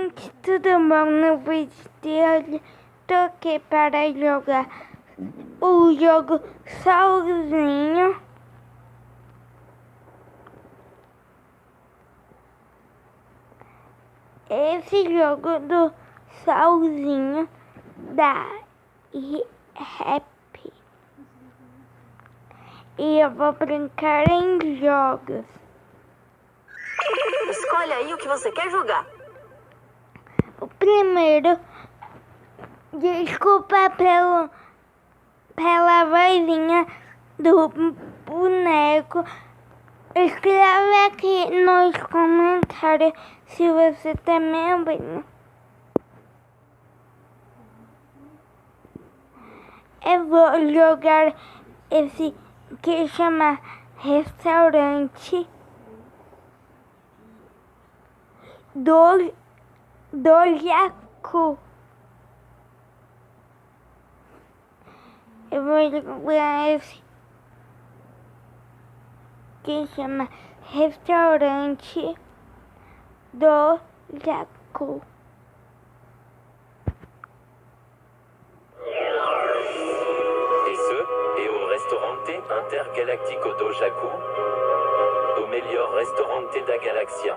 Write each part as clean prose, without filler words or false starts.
gente, tudo bom? No vídeo de hoje tô aqui para jogar o jogo sozinho. Esse jogo do sozinho da Rap. E eu vou brincar em jogos. Escolhe aí o que você quer jogar. O primeiro, desculpa pela vozinha do boneco. Escreve aqui nos comentários se você também ouvindo. Eu vou jogar esse que chama Restaurante do Jacu. Eu vou jogar esse que chama Restaurante do Jacu. Restaurante Intergaláctico do Jacu, o melhor restaurante da galáxia.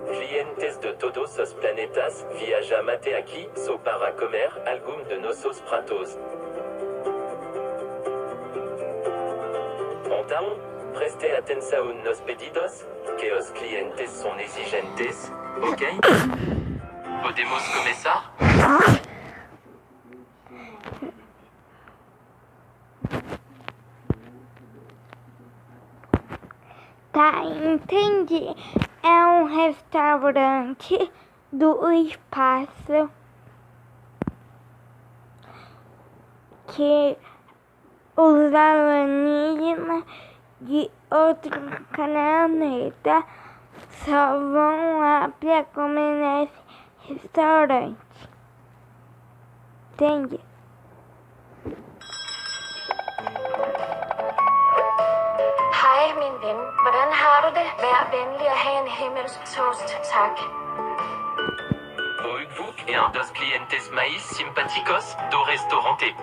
Clientes de todos os planetas viajam até aqui só para comer algum de nossos pratos. Então, preste atenção nos pedidos, que os clientes são exigentes, ok? Podemos começar? Tá, entendi. É um restaurante do espaço que os alienígenas de outro planeta só vão lá pra comer nesse restaurante. Entendi. Hej min ven, hvordan har du det? Vær venlig at have en himmelstoast, tak. Vous é um dos clientes mais simpáticos do restaurante.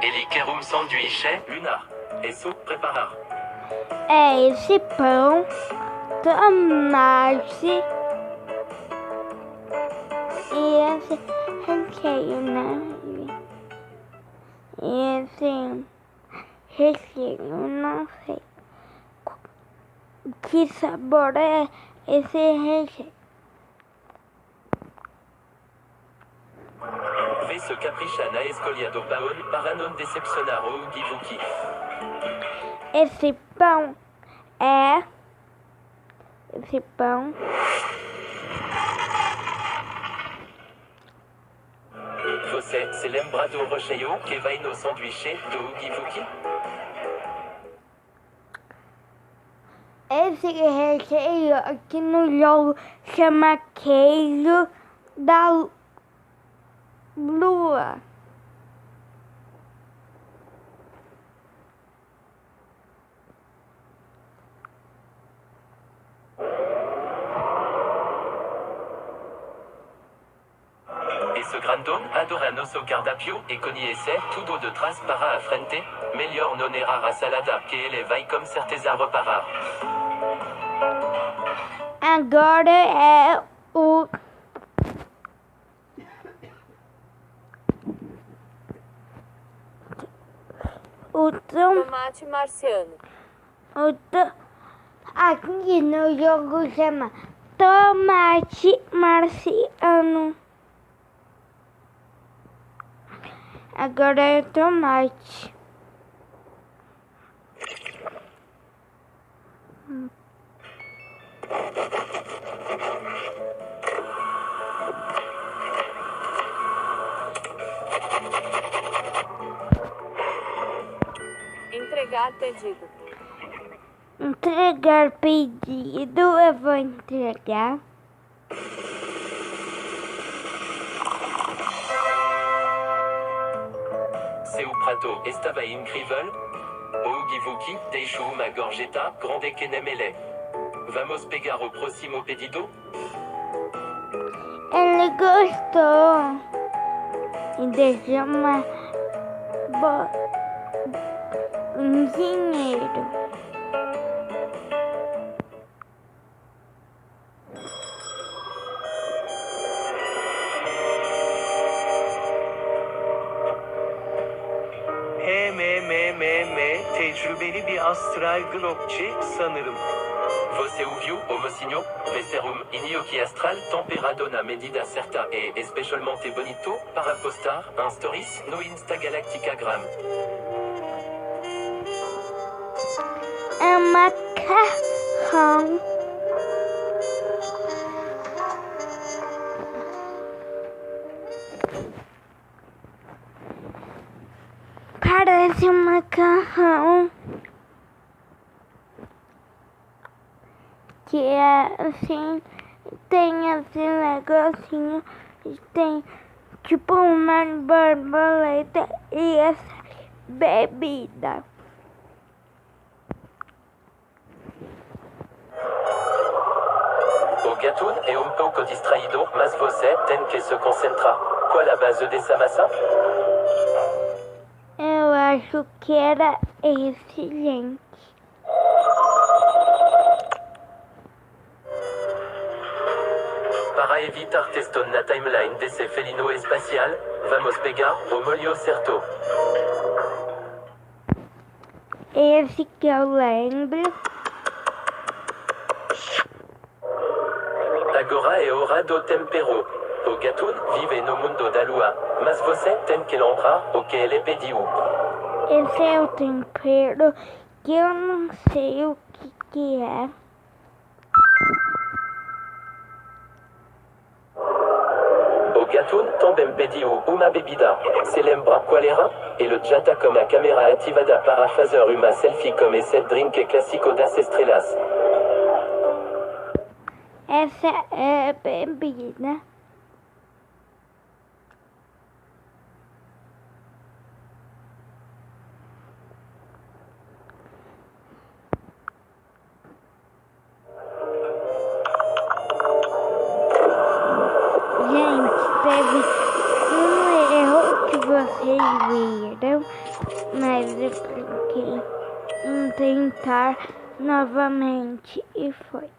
Ele quer um sanduíche lunar. Isso preparar. É esse pão, tomate e esse recheio, né? E esse recheio, não sei. Que sabor é esse recheio? Vê se capricha na escolha do pão para não decepcionar o Givuki. Esse pão é... Esse pão... Você se lembra do recheio que vai no sanduíche do Givuki? Esse recheio aqui no jogo chama queijo da lua. Esse grandão adora nosso cardápio e conhece tudo de trás para a frente. Melhor não errar a salada, que ele vai com certeza reparar. Agora é o Tomate marciano. aqui no jogo chama Tomate Marciano. Agora é tomate. Entregar pedido. Entregar pedido, eu vou entregar. Seu prato estava incrível? O Givuki deixou uma gorjeta grande que nem ele. Vamos pegar o próximo pedido? Ele gostou e deixou um dinheiro. Tecrübeli bir astral globçi sanırım. Você ouviu, homosigno, Vesserum, Inioki Astral, Temperadona Medida Certa e Especialmente Bonito, para postar, un stories, no Instagalacticagram. É macarrão. Parece um macarrão. Que é assim, tem esse negocinho, tem tipo uma borboleta e essa bebida. O Gatoun é um pouco distraído, mas você tem que se concentrar. Qual a base dessa massa? Eu acho que era esse, gente. Para evitar teston na timeline desse felino espacial, vamos pegar o molho certo. Esse que eu lembro. Agora é hora do tempero. O Gatoun vive no mundo da lua, mas você tem que lembrar o que ele pediu. Esse é o tempero que eu não sei o que é. O Gatoun também pediu uma bebida. Se lembra qual era? Ele já tá com a câmera ativada para fazer uma selfie com esse drink clássico das estrelas. Essa é a bebida. Gente, teve um erro que vocês viram, mas eu cliquei em tentar novamente e foi.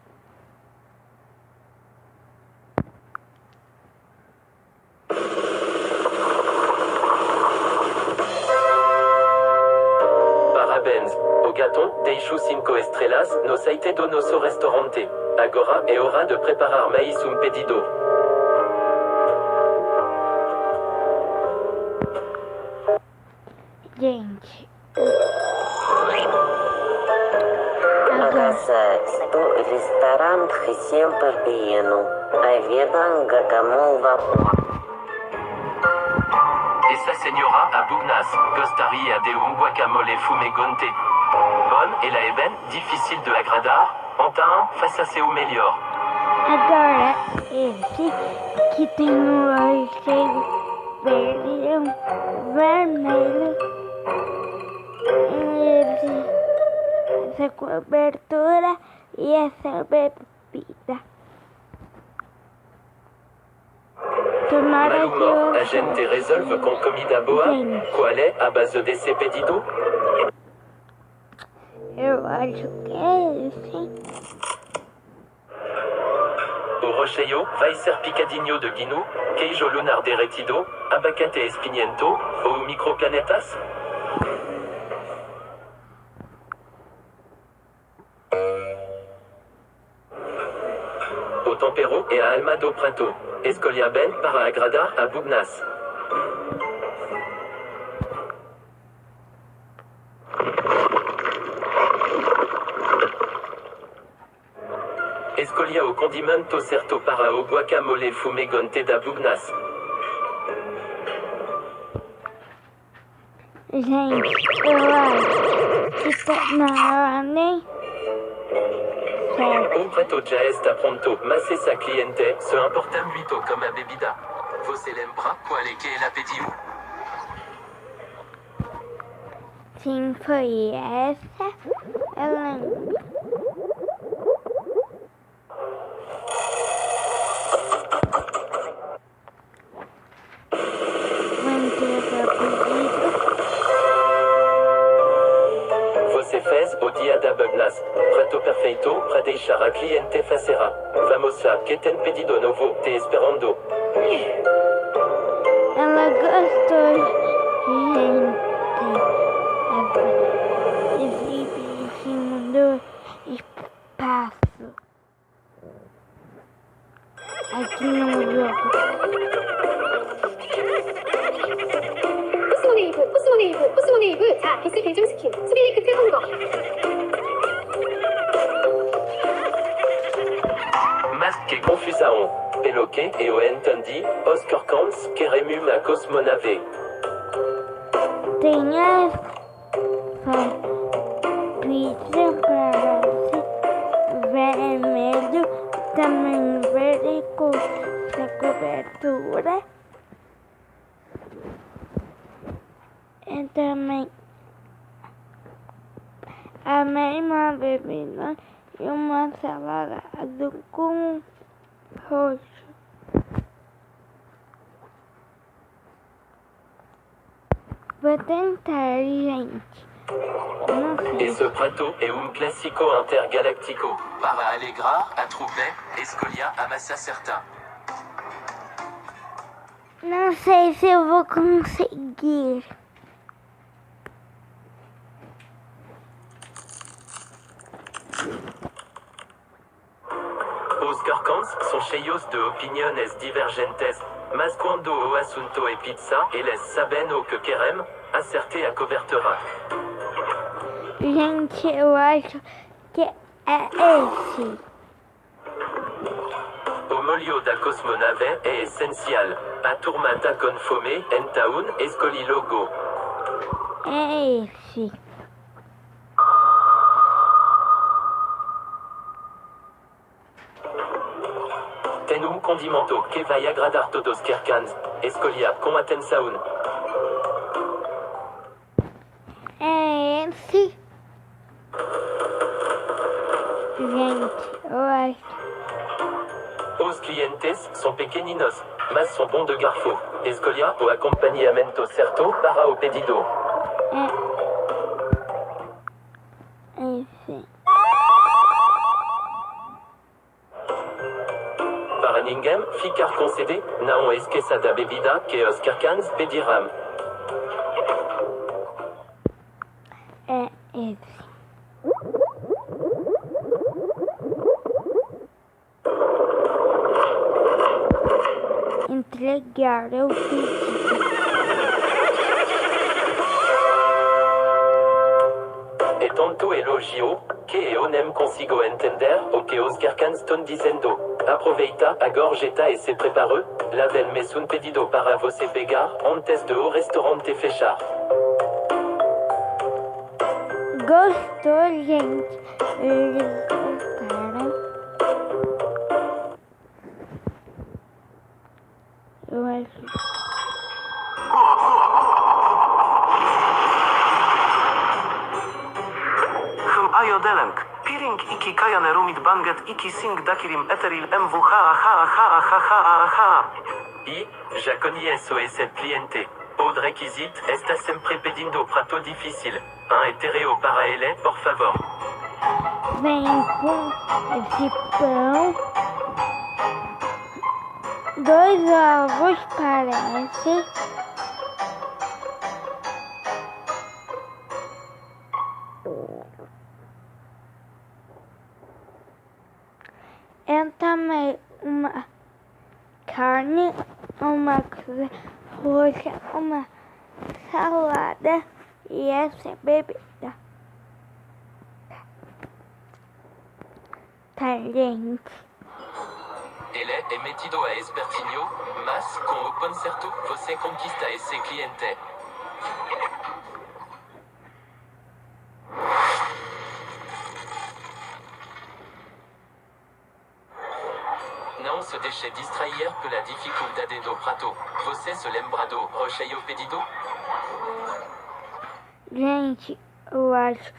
Parabéns, o Gatoun deixou 5 estrelas no site do nosso restaurante. Agora é hora de preparar mais um pedido. Gente, Оказывается, ресторан sempre pieno. A vida gacamou vapor. Essa senhora a Bugnas gostaria de um guacamole fumegante. Bom, ela é bem difícil de agradar, então faça seu melhor. agora esse que tem um olho cheio verde e um vermelho. Essa cobertura e essa bebida. Tomara que Maluma, a eu gente resolve com comida boa. Qual é a base desse pedido? Eu acho que é esse. O recheio vai ser picadinho de guinu, queijo lunar derretido, abacate espinhento ou microplanetas? O tempero é a alma do pranto. Escolha bem para agradar a Bugnas. Escolha o condimento certo para o guacamole fumegante da Bugnas. Gente, eu acho que tá na ordem certa. O prato já está pronto, mas essa cliente se importa muito com a bebida. Você lembra qual é que ela pediu? Sim, foi essa. Eu lembro. deixar a cliente facera. Vamos a que tem pedido novo te esperando. Ela gostou, gente. Ela vive em cima do espaço. Aqui no jogo. 포스모네이브. 자, 개수 결정시킨 수비리 끝에 홍보. Masque confusaon. Peloquet et o entendi. Oscar Kans, Keremu ma cosmonave. Tem essa pizza para vermelho, também verde com essa cobertura. E também a mesma bebida e uma salada azul com roxo. Vou tentar, gente. Não sei. Et ce prato est un classico intergalactico. Para Allegra, a Troupet, Escolia, a Massa Certa. Não sei se eu vou conseguir. Os carcans son cheios de opiniones divergentes, mas quando o assunto é pizza, eles sabem o que querem, acerté a cobertura. Gente, eu acho que é esse. O molho da cosmonave é essencial. A turma tá com fome, então escolhi logo. É esse. Tem um condimento que vai agradar todos carcans. Escolha com atenção. É esse. Gente, eu acho. Os clientes são pequeninos, mas são bons de garfo. Escolha o acompanhamento certo para o pedido. Esse. Para ninguém ficar com sede, não esqueça da bebida que os carcans pedirão. É esse. Entregar o pedido. É tanto elogio que eu nem consigo entender o que os carcans estão dizendo. Aproveita a gorjeta e se prepare. Laven-me um pedido para você pegar antes de o restaurante fechar. Gostou, gente? Eles gostaram. Eu acho. Ajodelenk. Piring iki kajan rumit banget iki sing dakirim eteril mvh. E já conheço esse cliente. O requisite está sempre pedindo prato difícil. Un hetereo para ele, por favor. Vem com esse pão. 2 ovos, parece. É também uma carne, uma coisa roxa, uma salada e essa bebida. Tá, gente? Ele é metido a espertinho, mas com o pão certo você conquista esse cliente. Não se deixe distrair pela dificuldade do prato. Você se lembra do recheio pedido? Gente, eu acho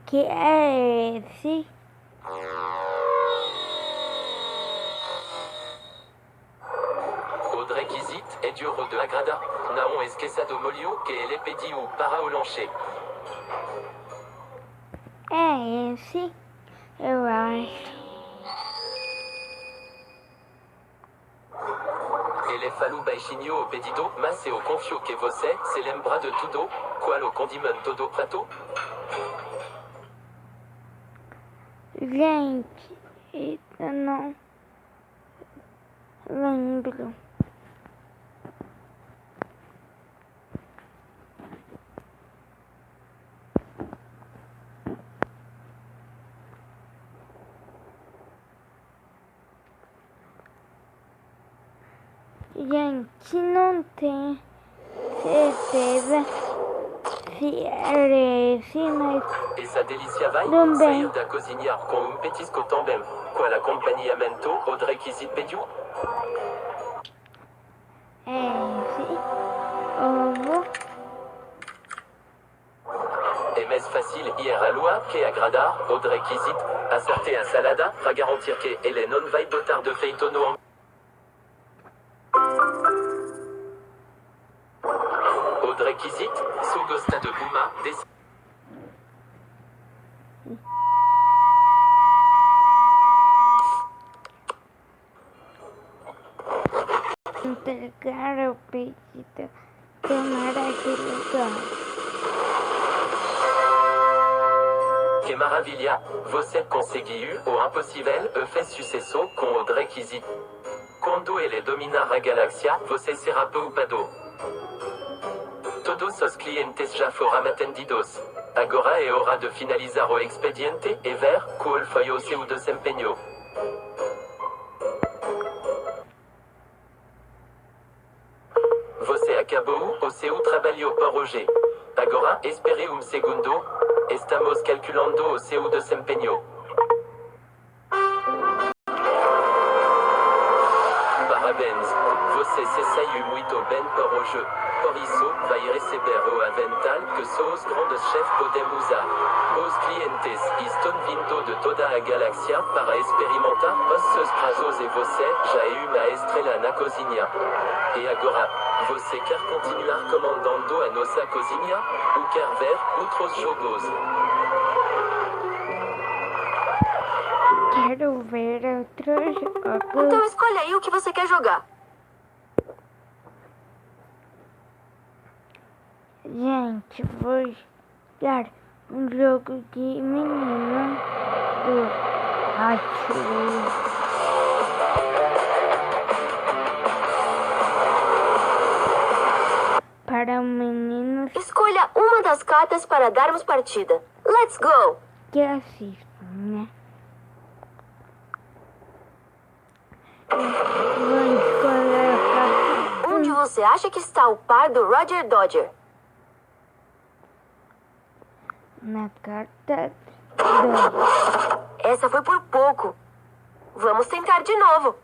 que é esse. O requisite é duro de agradar. Não esqueça do molho que ele pediu para o lanche. É esse. Eu acho. Ele falou baixinho ao pedido, mas eu confio que você se lembra de tudo. Qual o condimento do prato? Gente, eu não lembro. Gente, não tem certeza se era esse, mas Essa delícia vai Também. sair da cozinha com um petisco também. Qual acompanhamento o requisito pediu? é esse. Ovo, É mais fácil ir à lua que agradar o requisito. Acerter a salada para garantir que ele não vai botar defeito no o requisito, se gosta de Puma, entregar o pedido. Tomara que ele goste. Que maravilha! Você conseguiu o impossível e fez sucesso com o requisito. Quando ele dominar a galáxia, você será poupado. Todos os clientes já foram atendidos. Agora é hora de finalizar o expediente e ver qual foi o seu desempenho. Você acabou o seu trabalho por hoje. Agora, espere segundo. Estamos calculando o seu desempenho. Parabéns. Você se saiu muito bem por hoje. Por isso, vai receber o avental que só os grandes chefs podem usar. Os clientes estão vindo de toda a galáxia para experimentar os seus pratos e você já é uma estrela na cozinha. E agora, você quer continuar comandando a nossa cozinha? Ou quer ver outros jogos? Quero ver outro jogo. Então escolha aí o que você quer jogar. Gente, vou jogar um jogo de menino do Hot para meninos Escolha uma das cartas para darmos partida. Let's go! que assistem, né? Vou escolher a carta Onde você acha que está o par do Roger Dodger? na carta 2. Essa foi por pouco. Vamos tentar de novo.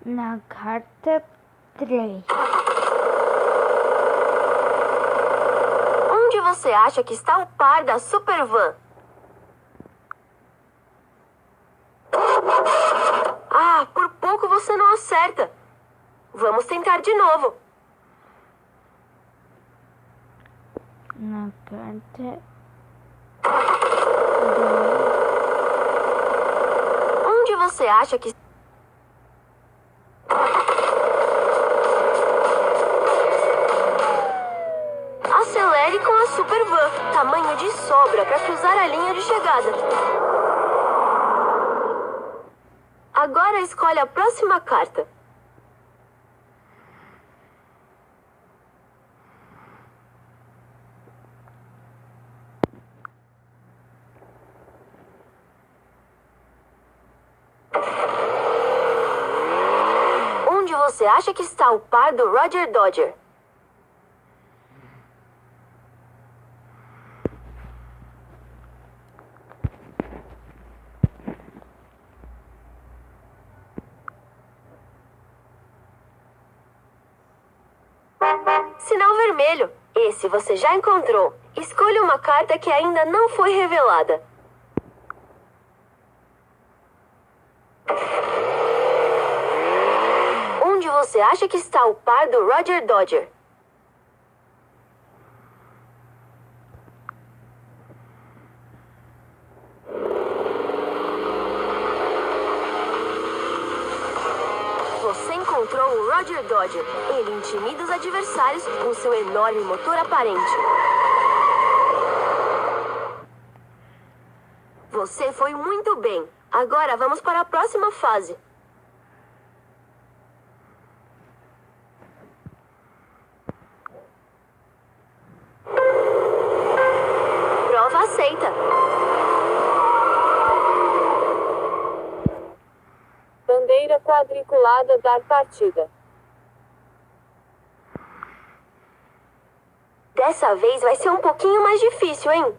Na carta 3. Onde você acha que está o par da Supervan? Ah, por pouco você não acerta. Vamos tentar de novo. Na carta Onde você acha que... Acelere com a Supervan. Tamanho de sobra para cruzar a linha de chegada. Agora escolhe a próxima carta. Onde você acha que está o par do Roger Dodger? Sinal vermelho. Esse você já encontrou. Escolha uma carta que ainda não foi revelada. Onde você acha que está o par do Roger Dodger? encontrou o Roger Dodger. Ele intimida os adversários com seu enorme motor aparente. Você foi muito bem. Agora vamos para a próxima fase. Prova aceita. Bandeira quadriculada dar partida. Dessa vez vai ser um pouquinho mais difícil, hein?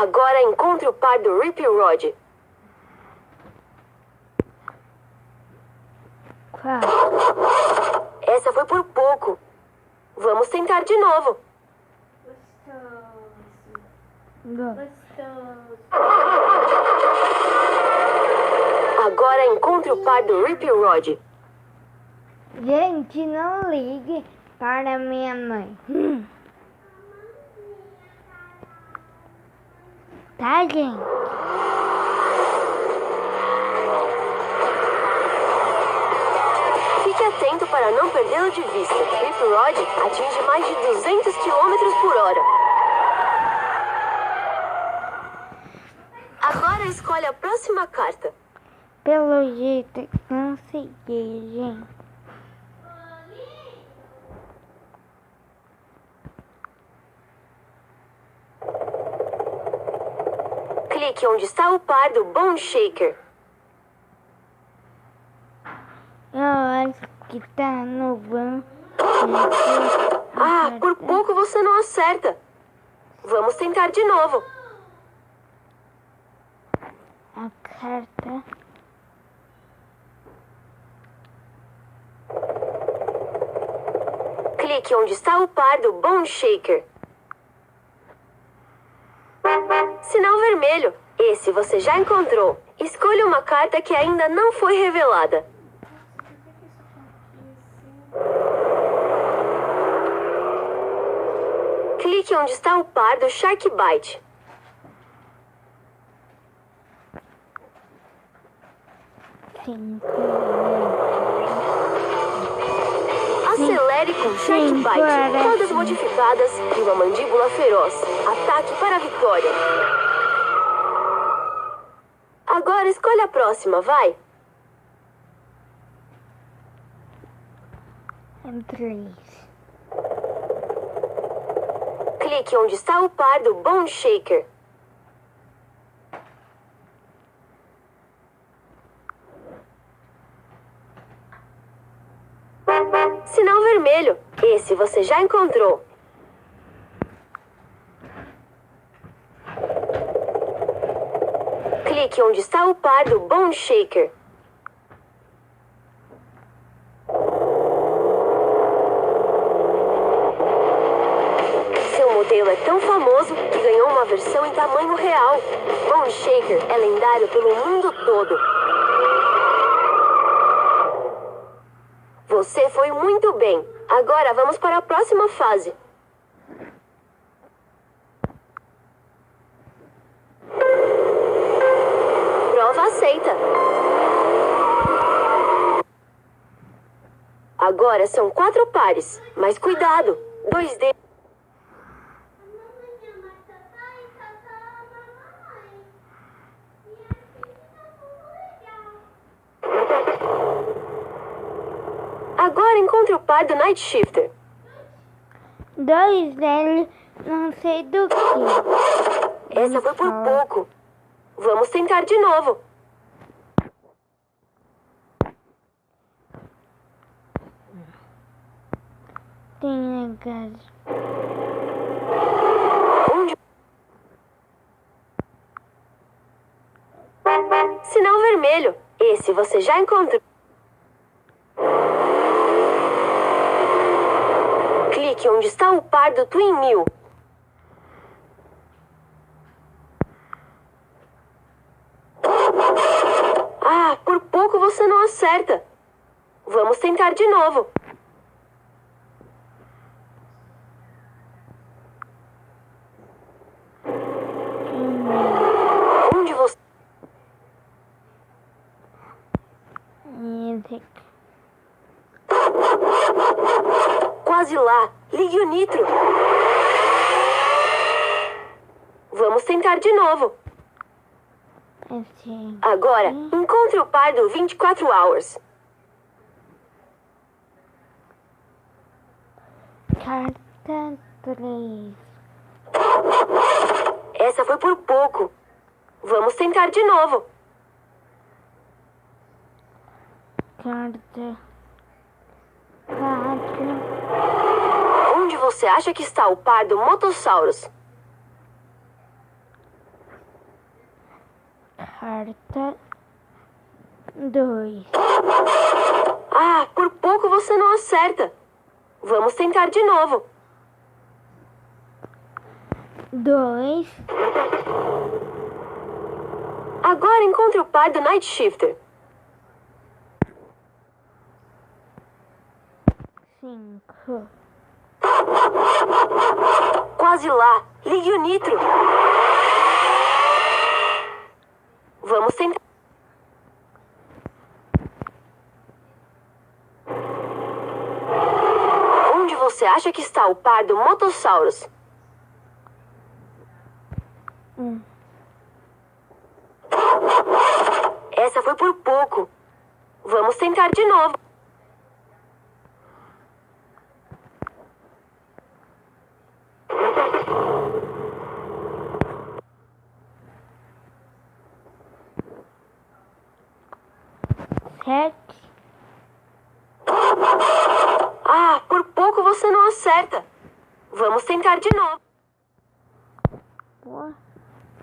Agora encontre o par do Rip Rod. Essa foi por pouco. Vamos tentar de novo. Agora encontre o par do Rip Rod. Gente, não ligue para minha mãe. Tá, gente? Fique atento para não perdê-lo de vista. Rip Rod atinge mais de 200 km por hora. Agora escolhe a próxima carta. Pelo jeito consegui, gente. Clique onde está o par do Bone Shaker. Eu acho que tá no banco. Ah, por pouco você não acerta. Vamos tentar de novo. A carta. Clique onde está o par do Bone Shaker. Sinal vermelho. Esse você já encontrou. Escolha uma carta que ainda não foi revelada. Clique onde está o par do Shark Bite. Acelere com Shark Bite. Rodas modificadas e uma mandíbula feroz. Ataque para a vitória. Agora escolha a próxima, vai. Três. Clique onde está o par do Bone Shaker. Sinal vermelho. Esse você já encontrou. Clique onde está o par do Bone Shaker. Seu modelo é tão famoso que ganhou uma versão em tamanho real. Bone Shaker é lendário pelo mundo todo. Você foi muito bem. Agora vamos para a próxima fase. Prova aceita. Agora são 4 pares, mas cuidado, 2 deles. Agora encontre o par do Night Shifter. 2 deles, não sei do que. Essa foi por pouco. Vamos tentar de novo. Tem negado. Sinal vermelho. Esse você já encontrou. Clique onde está o par do Twin Mill. Ah, por pouco você não acerta. Vamos tentar de novo. Quase lá. Ligue o nitro. Vamos tentar de novo. Assim. Agora, encontre o par do 24 Hours. Carta 3. Essa foi por pouco. Vamos tentar de novo. Carta 4. Onde você acha que está o par do Motosaurus? Carta 2. Ah, por pouco você não acerta. Vamos tentar de novo. 2. Agora encontre o par do Night Shifter. 5. Quase lá. Ligue o nitro. Vamos tentar. Onde você acha que está o par do Motosaurus? 1. Essa foi por pouco. Vamos tentar de novo. Ah, por pouco você não acerta. Vamos tentar de novo.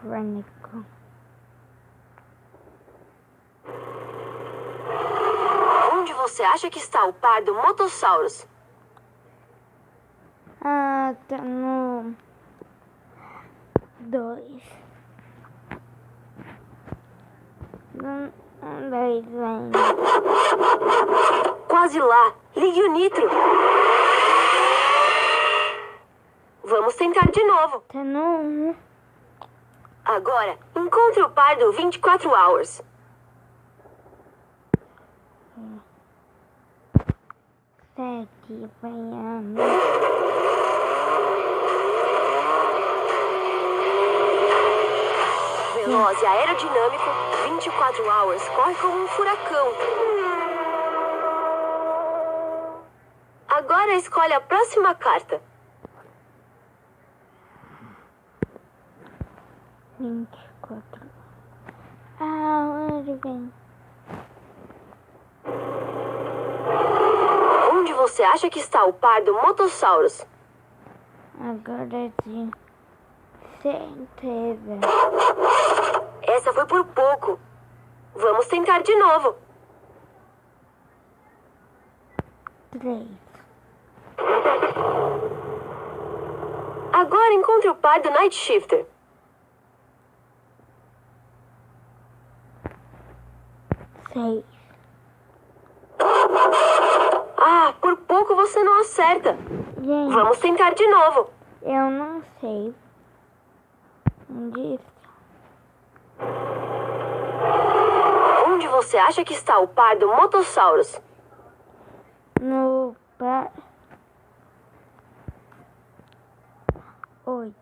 Pânico. Onde você acha que está o par do Motosaurus? Ah, tá no 2. Dois ainda. Quase lá. Ligue o nitro. Vamos tentar de novo. Tá no 1. Agora, encontre o par do 24 Hours. 7. Baiano. Veloz e aerodinâmico, 24 Hours corre como um furacão. Agora escolhe a próxima carta. 24. Ah, ele vem. Onde você acha que está o par do Motosaurus? Agora de certeza. Essa foi por pouco. Vamos tentar de novo. 3. Agora encontre o par do Night Shifter. 6. Ah, por pouco você não acerta. Gente, Vamos tentar de novo. eu não sei disso. Onde você acha que está o par do Motosaurus? No par 8.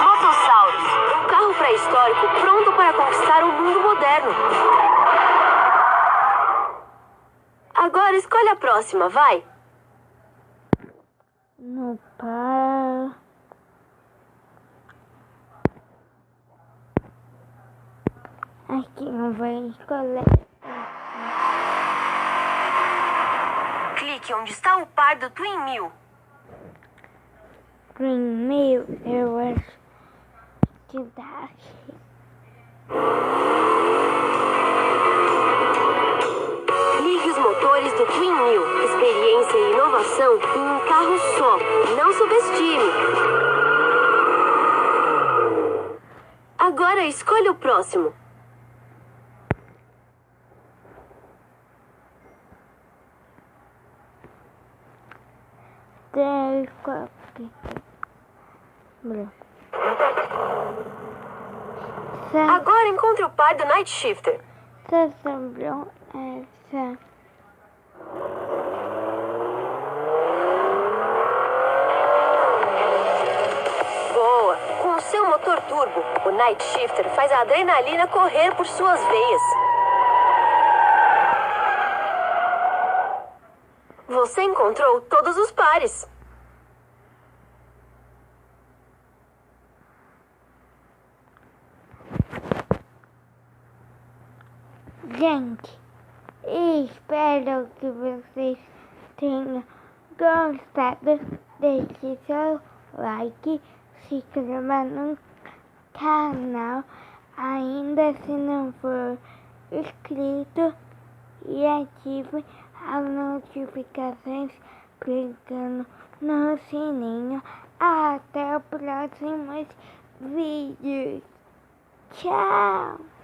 Motosaurus, um carro pré-histórico pronto para conquistar o mundo moderno. Agora escolhe a próxima, vai. No par aqui não vai escolher. Clique onde está o par do Twin Mill. Primeiro eu acho que dá aqui. Ligue os motores do Twin Mill. Experiência e inovação em um carro só. Não subestime. Agora escolha o próximo. Três, quatro. Branco. Agora encontre o par do Night Shifter. Só sobrou essa. Nossa. Boa! Com o seu motor turbo, o Night Shifter faz a adrenalina correr por suas veias. Você encontrou todos os pares. Gente, espero que vocês tenham gostado. Deixe seu like, se inscreva no canal ainda se não for inscrito e ative as notificações clicando no sininho. Até os próximos vídeos. Tchau!